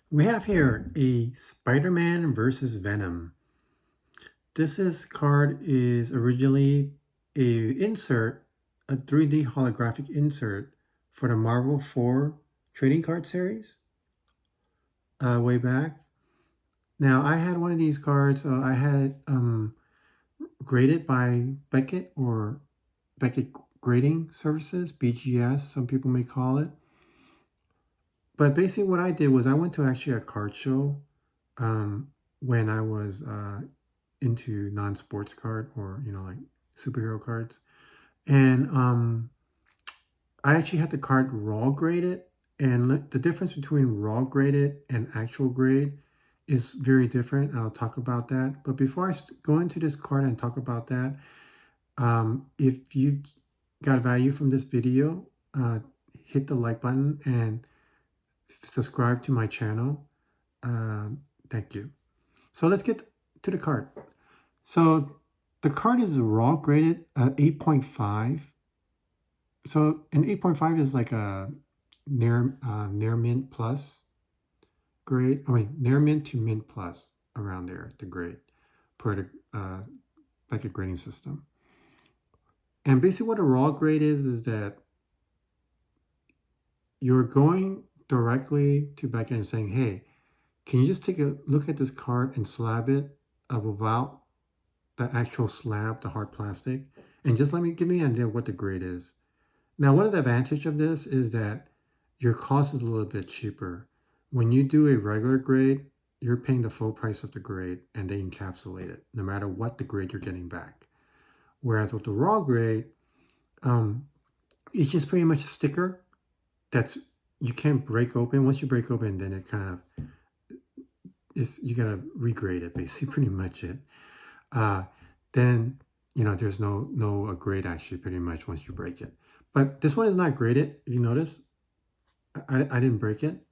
We have here a Spider-Man versus Venom. Card is originally a 3D holographic insert for the Marvel 4 trading card series way back. Now I had one of these cards. I had it graded by Beckett Grading Services, BGS, some people may call it. But basically, what I did was I went to actually a card show when I was into non-sports card or like superhero cards, and I actually had the card raw graded, and the difference between raw graded and actual grade is very different. I'll talk about that. But before I go into this card and talk about that, if you got value from this video, hit the like button and subscribe to my channel. Thank you. So let's get to the card. So the card is raw graded 8.5. So an 8.5 is like a near mint plus grade. I mean near mint to mint plus, around there, the grade per the Beckett grading system. And basically what a raw grade is that you're going directly to Beckett and saying, hey, can you just take a look at this card and slab it without the actual slab, the hard plastic, and just give me an idea of what the grade is. Now, one of the advantages of this is that your cost is a little bit cheaper. When you do a regular grade, you're paying the full price of the grade and they encapsulate it, no matter what the grade you're getting back. Whereas with the raw grade, it's just pretty much a sticker that's you can't break open. Once you break open, then it kind of you gotta regrade it, basically, pretty much it. Then there's no grade actually, pretty much, once you break it. But this one is not graded. If you notice, I didn't break it.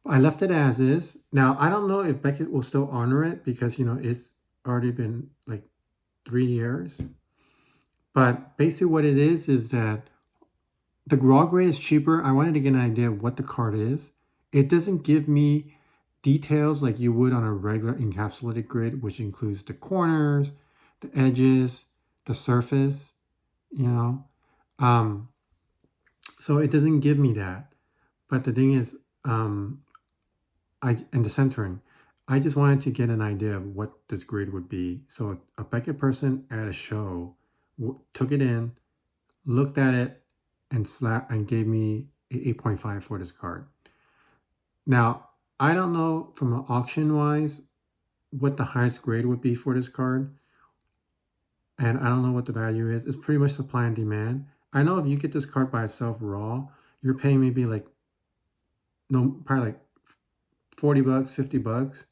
I left it as is. Now I don't know if Beckett will still honor it because it's already been like 3 years. But basically what it is that the raw grade is cheaper. I wanted to get an idea of what the card is. It doesn't give me details like you would on a regular encapsulated grid, which includes the corners, the edges, the surface, so it doesn't give me that. But the thing is, and the centering, I just wanted to get an idea of what this grid would be. So a Beckett person at a show took it in, looked at it, and gave me an 8.5 for this card. Now, I don't know from an auction wise what the highest grade would be for this card. And I don't know what the value is. It's pretty much supply and demand. I know if you get this card by itself raw, you're paying maybe probably like $40, $50,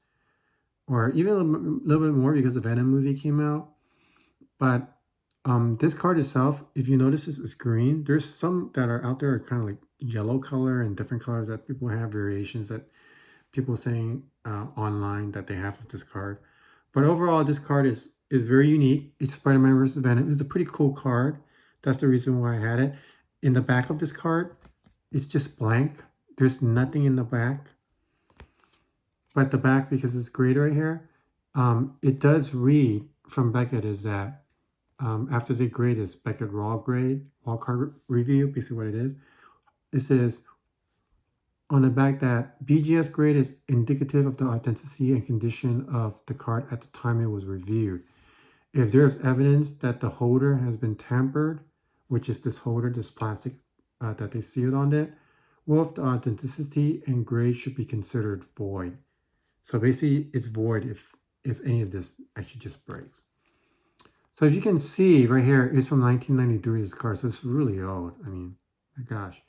or even a little bit more because the Venom movie came out. But this card itself, if you notice, is green. There's some that are out there are kind of like yellow color and different colors that people have variations that people saying online that they have with this card. But overall, this card is very unique. It's Spider-Man versus Venom. It's a pretty cool card. That's the reason why I had it. In the back of this card, it's just blank. There's nothing in the back. But the back, because it's graded right here, it does read from Beckett is that after the grade is Beckett raw grade, raw card review, basically what it is. It says on the back that BGS grade is indicative of the authenticity and condition of the card at the time it was reviewed. If there's evidence that the holder has been tampered, which is this holder, this plastic that they sealed on it, well, the authenticity and grade should be considered void. So basically, it's void if any of this actually just breaks. So if you can see right here, it's from 1993, this card, so it's really old. I mean, my gosh.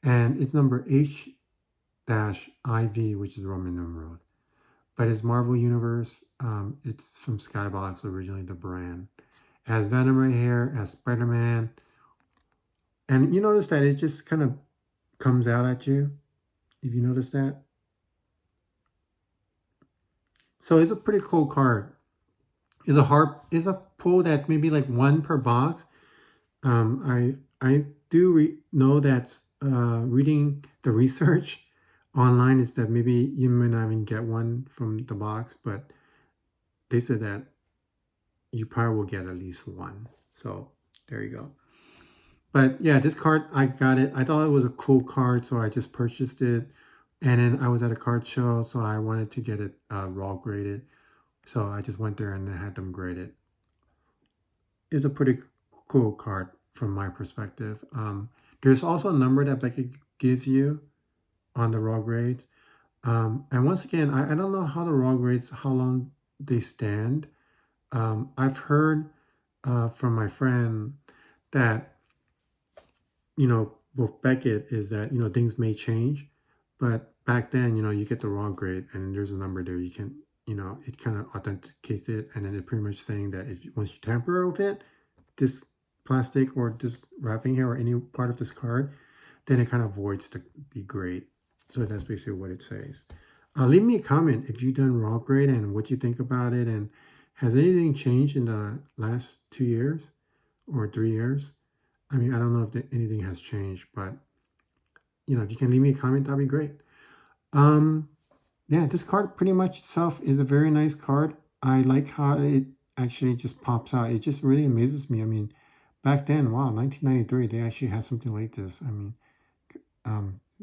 And it's number H-IV, which is Roman numeral. But it's Marvel Universe. It's from Skybox, originally the brand. It has Venom right here, it has Spider-Man. And you notice that it just kind of comes out at you, if you notice that. So it's a pretty cool card. It's a pull that maybe like one per box. I do know that reading the research, online is that maybe you may not even get one from the box, but they said that you probably will get at least one. So there you go. But yeah, this card, I got it. I thought it was a cool card, so I just purchased it. And then I was at a card show, so I wanted to get it raw graded. So I just went there and I had them grade it. It's a pretty cool card from my perspective. There's also a number that Beckett gives you on the raw grades. And once again, I don't know how the raw grades, how long they stand. I've heard from my friend that, with Beckett is that, things may change. But back then, you get the raw grade and there's a number there. You can, it kind of authenticates it. And then it pretty much saying that once you tamper with it, this plastic or this wrapping here or any part of this card, then it kind of voids to be grade. So that's basically what it says. Leave me a comment if you've done raw grade and what you think about it, and has anything changed in the last 2 years or 3 years? I mean, I don't know if anything has changed, but if you can leave me a comment, that'd be great. Yeah, this card pretty much itself is a very nice card. I like how it actually just pops out. It just really amazes me. I mean, back then, wow, 1993, they actually had something like this. I mean,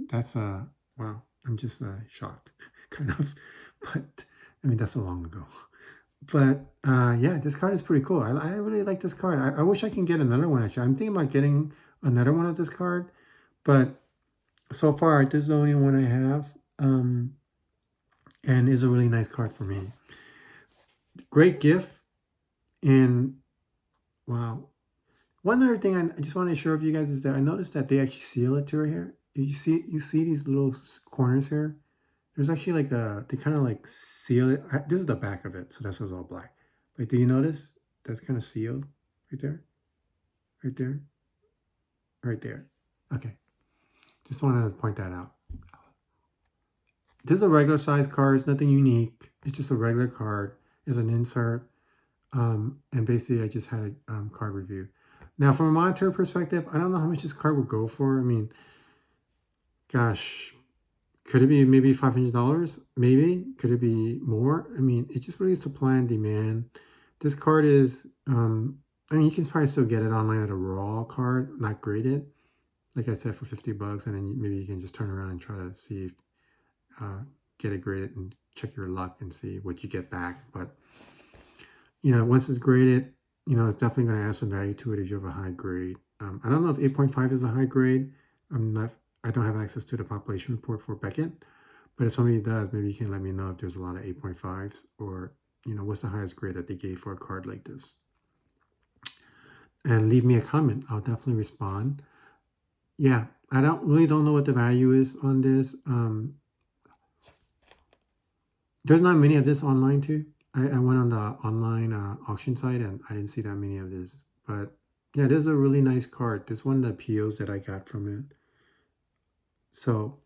that's wow, I'm just shocked, kind of. But I mean, that's so long ago. But yeah, this card is pretty cool. I really like this card. I wish I can get another one, actually. I'm thinking about getting another one of this card, but so far, this is the only one I have. And is a really nice card for me. Great gift. And wow. One other thing I just want to share with you guys is that I noticed that they actually seal it to right here. You see these little corners here? There's actually like they kind of like seal it. This is the back of it, so that's what's all black. But do you notice that's kind of sealed right there? Right there? Right there. Okay. Just wanted to point that out. This is a regular size card. It's nothing unique. It's just a regular card. It's an insert. And basically, I just had a card review. Now, from a monetary perspective, I don't know how much this card would go for. I mean, gosh, could it be maybe $500? Maybe. Could it be more? I mean, it just really supply and demand. This card is, I mean, you can probably still get it online at a raw card, not graded. Like I said, for $50, and then maybe you can just turn around and try to see if get it graded and check your luck and see what you get back. But once it's graded, it's definitely going to add some value to it if you have a high grade. I don't know if 8.5 is a high grade. I don't have access to the population report for Beckett, but if somebody does, maybe you can let me know if there's a lot of 8.5s, or what's the highest grade that they gave for a card like this. And leave me a comment. I'll definitely respond. Yeah, I don't know what the value is on this. There's not many of this online too. I went on the online auction site and I didn't see that many of this. But yeah, this is a really nice card. This one of the POs that I got from it. So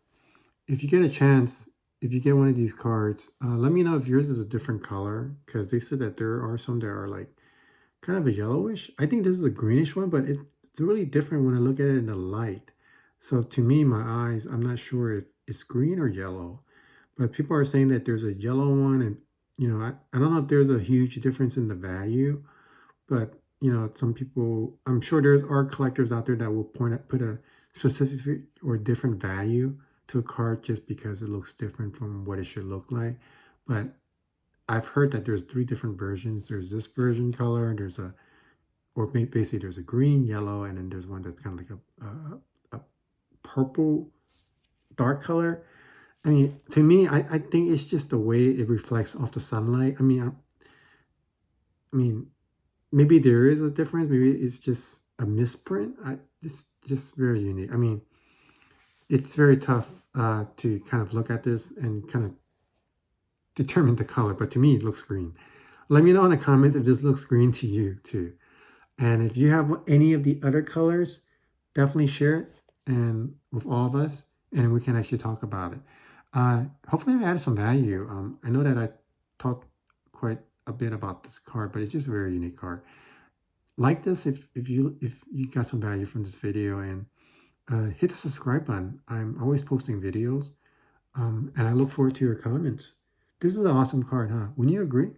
if you get a chance, if you get one of these cards, let me know if yours is a different color, because they said that there are some that are like kind of a yellowish. I think this is a greenish one, but it's really different when I look at it in the light. So to me, my eyes, I'm not sure if it's green or yellow. But people are saying that there's a yellow one, and I don't know if there's a huge difference in the value, but some people, I'm sure there's art collectors out there that will put a specific or different value to a card just because it looks different from what it should look like. But I've heard that there's 3 different versions. There's this version color, basically there's a green, yellow, and then there's one that's kind of like a purple dark color. I mean, to me, I think it's just the way it reflects off the sunlight. I mean, maybe there is a difference. Maybe it's just a misprint. It's just very unique. I mean, it's very tough to kind of look at this and kind of determine the color. But to me, it looks green. Let me know in the comments if this looks green to you too. And if you have any of the other colors, definitely share it and with all of us, and we can actually talk about it. Hopefully I added some value. I know that I talked quite a bit about this card, but it's just a very unique card. Like this if you got some value from this video, and hit the subscribe button. I'm always posting videos. And I look forward to your comments. This is an awesome card, huh? Wouldn't you agree?